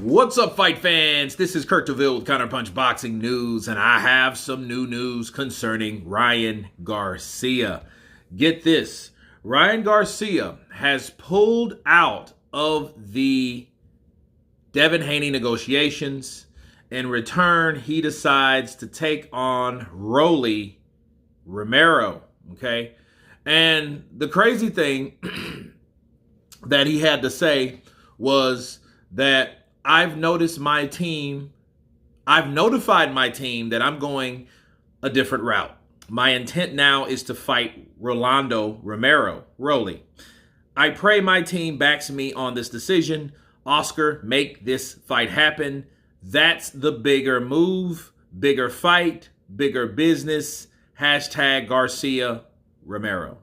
What's up, fight fans? This is Kurt DeVille with Counterpunch Boxing News, and I have some new news concerning Ryan Garcia. Get this. Ryan Garcia has pulled out of the Devin Haney negotiations. In return, he decides to take on Romero, okay? And the crazy thing that he had to say was that I've notified my team that I'm going a different route. My intent now is to fight Romero. I pray my team backs me on this decision. Oscar, make this fight happen. That's the bigger move, bigger fight, bigger business. Hashtag Garcia Romero.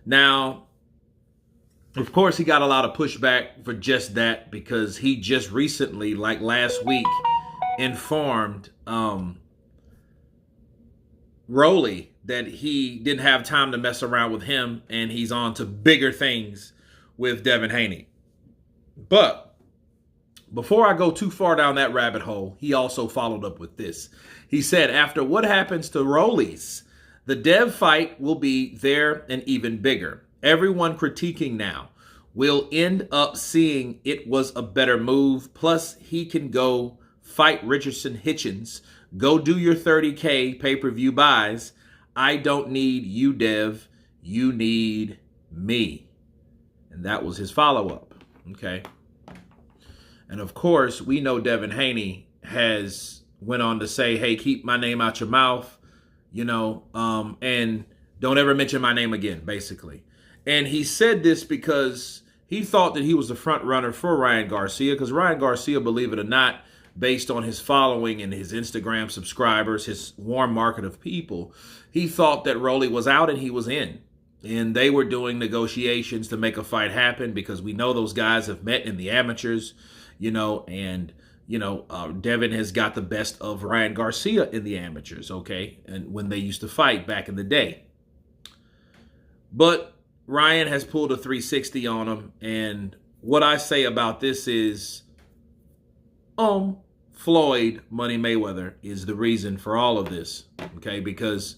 Now, of course, he got a lot of pushback for just that because he just recently, like last week, informed Rolly that he didn't have time to mess around with him and he's on to bigger things with Devin Haney. But before I go too far down that rabbit hole, he also followed up with this. He said, after what happens to Rollies, the Dev fight will be there and even bigger. Everyone critiquing now will end up seeing it was a better move. Plus, he can go fight Richardson Hitchens. Go do your 30K pay-per-view buys. I don't need you, Dev. You need me. And that was his follow-up. Okay. And of course, we know Devin Haney has went on to say, hey, keep my name out your mouth, and don't ever mention my name again, basically. And he said this because he thought that he was the front runner for Ryan Garcia, because Ryan Garcia, believe it or not, based on his following and his Instagram subscribers, his warm market of people, he thought that Rolly was out and he was in. And they were doing negotiations to make a fight happen because we know those guys have met in the amateurs, and Devin has got the best of Ryan Garcia in the amateurs, okay? And when they used to fight back in the day. But Ryan has pulled a 360 on him, and what I say about this is, Floyd Money Mayweather is the reason for all of this, okay? Because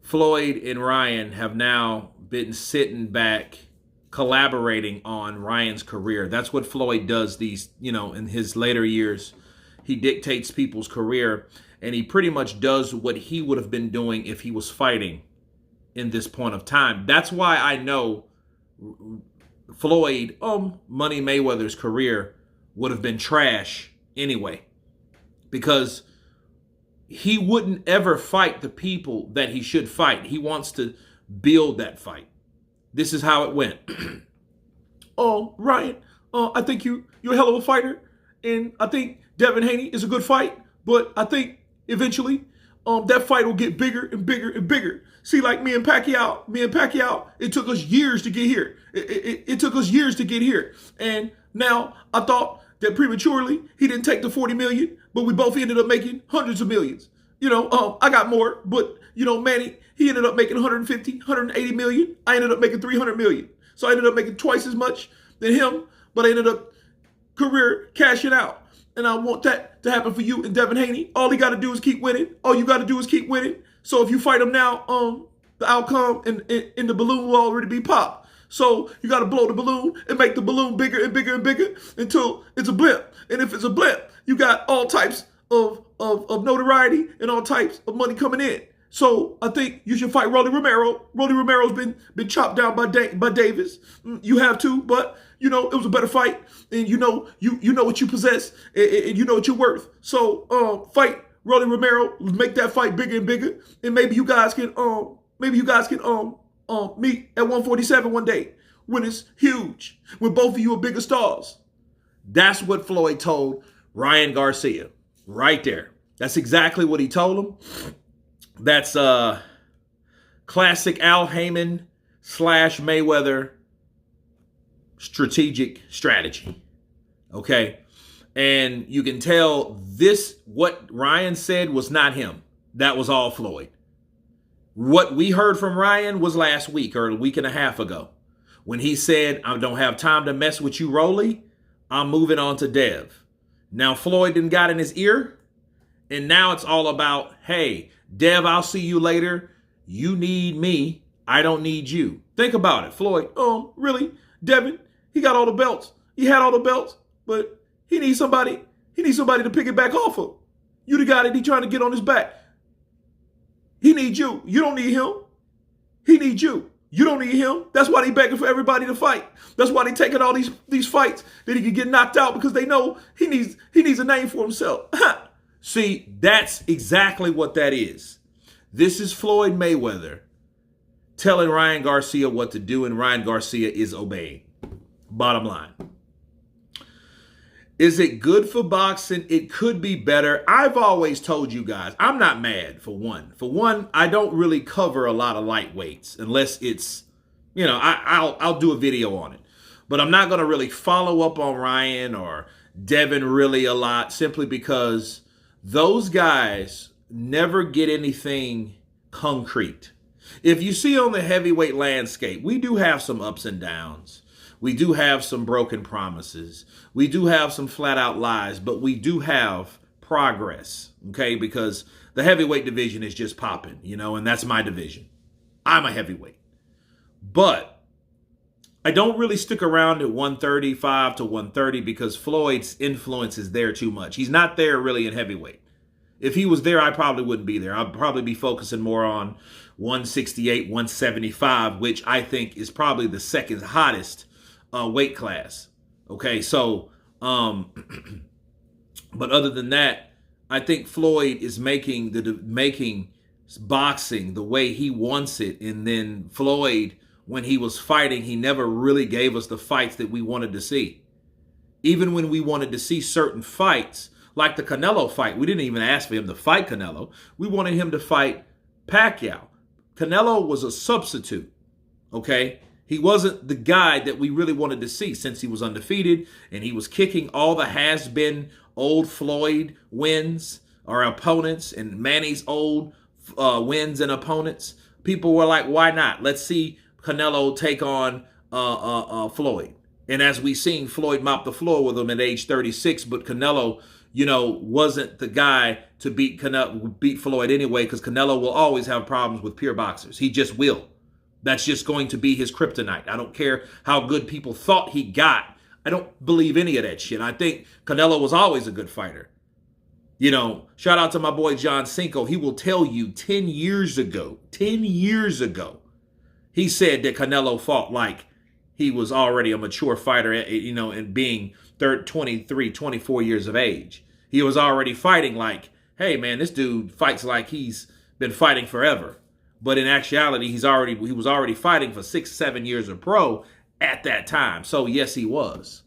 Floyd and Ryan have now been sitting back collaborating on Ryan's career. That's what Floyd does in his later years. He dictates people's career, and he pretty much does what he would have been doing if he was fighting in this point of time. That's why I know Floyd, Money Mayweather's career would have been trash anyway, because he wouldn't ever fight the people that he should fight. He wants to build that fight. This is how it went. Ryan, I think you're a hell of a fighter, and I think Devin Haney is a good fight, but I think eventually that fight will get bigger and bigger and bigger. See, like me and Pacquiao, it took us years to get here. It took us years to get here. And now I thought that prematurely he didn't take the 40 million, but we both ended up making hundreds of millions. I got more, but Manny, he ended up making 150, 180 million. I ended up making 300 million. So I ended up making twice as much than him, but I ended up career cashing out. And I want that to happen for you and Devin Haney. All he got to do is keep winning. All you got to do is keep winning. So if you fight him now, the outcome in the balloon will already be popped. So you got to blow the balloon and make the balloon bigger and bigger and bigger until it's a blimp. And if it's a blimp, you got all types of notoriety and all types of money coming in. So I think you should fight Rolly Romero. Rolly Romero's been chopped down by Davis. You have to, but it was a better fight, and you know what you possess, and you know what you're worth. So fight Rolly Romero, make that fight bigger and bigger, and maybe you guys can meet at 147 one day when it's huge, when both of you are bigger stars. That's what Floyd told Ryan Garcia right there. That's exactly what he told him. That's classic Al Heyman / Mayweather strategic strategy. Okay. And you can tell what Ryan said was not him. That was all Floyd. What we heard from Ryan was last week or a week and a half ago when he said, I don't have time to mess with you, Rolly. I'm moving on to Dev. Now Floyd done got in his ear, and now it's all about, hey, Dev, I'll see you later. You need me. I don't need you. Think about it, Floyd. Really? Devin, he got all the belts. He had all the belts, but he needs somebody. He needs somebody to pick it back off of. You the guy that he trying to get on his back. He needs you. You don't need him. He needs you. You don't need him. That's why they begging for everybody to fight. That's why they taking all these fights that he can get knocked out, because they know he needs a name for himself. See, that's exactly what that is. This is Floyd Mayweather telling Ryan Garcia what to do, and Ryan Garcia is obeying. Bottom line. Is it good for boxing? It could be better. I've always told you guys, I'm not mad for one. For one, I don't really cover a lot of lightweights unless it's, I'll do a video on it. But I'm not going to really follow up on Ryan or Devin really a lot, simply because those guys never get anything concrete. If you see on the heavyweight landscape, we do have some ups and downs. We do have some broken promises. We do have some flat out lies, but we do have progress, okay? Because the heavyweight division is just popping, and that's my division. I'm a heavyweight. But I don't really stick around at 135 to 130 because Floyd's influence is there too much. He's not there really in heavyweight. If he was there, I probably wouldn't be there. I'd probably be focusing more on 168, 175, which I think is probably the second hottest weight class. Okay, so, but other than that, I think Floyd is making boxing the way he wants it. And then Floyd, when he was fighting, he never really gave us the fights that we wanted to see. Even when we wanted to see certain fights, like the Canelo fight, we didn't even ask for him to fight Canelo. We wanted him to fight Pacquiao. Canelo was a substitute, okay? He wasn't the guy that we really wanted to see, since he was undefeated and he was kicking all the has-been old Floyd wins or opponents and Manny's old wins and opponents. People were like, why not? Let's see Canelo take on Floyd. And as we seen, Floyd mop the floor with him at age 36, but Canelo, wasn't the guy to beat Floyd anyway, because Canelo will always have problems with pure boxers. He just will. That's just going to be his kryptonite. I don't care how good people thought he got. I don't believe any of that shit. I think Canelo was always a good fighter. Shout out to my boy John Cinco. He will tell you 10 years ago, he said that Canelo fought like he was already a mature fighter, and being 23, 24 years of age. He was already fighting like, hey man, this dude fights like he's been fighting forever. But in actuality, he was already fighting for 6-7 years of pro at that time. So yes, he was.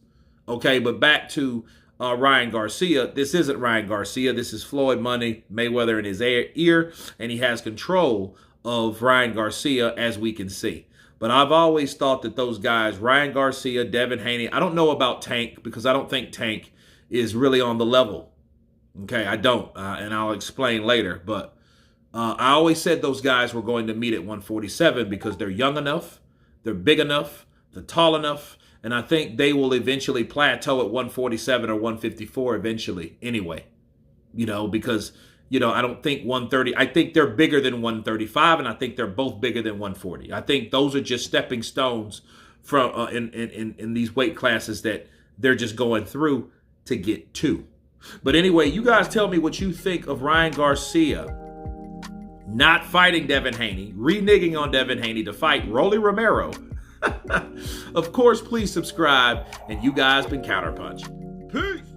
Okay, but back to Ryan Garcia. This isn't Ryan Garcia. This is Floyd Money Mayweather in his ear, and he has control of Ryan Garcia, as we can see. But I've always thought that those guys, Ryan Garcia, Devin Haney, I don't know about Tank, because I don't think Tank is really on the level. Okay, I don't, and I'll explain later. But I always said those guys were going to meet at 147 because they're young enough, they're big enough, they're tall enough, and I think they will eventually plateau at 147 or 154 eventually anyway. Because, I don't think 130, I think they're bigger than 135, and I think they're both bigger than 140. I think those are just stepping stones from in these weight classes that they're just going through to get to. But anyway, you guys tell me what you think of Ryan Garcia not fighting Devin Haney, reneging on Devin Haney to fight Rolly Romero. Of course, please subscribe, and you guys been Counterpunch. Peace!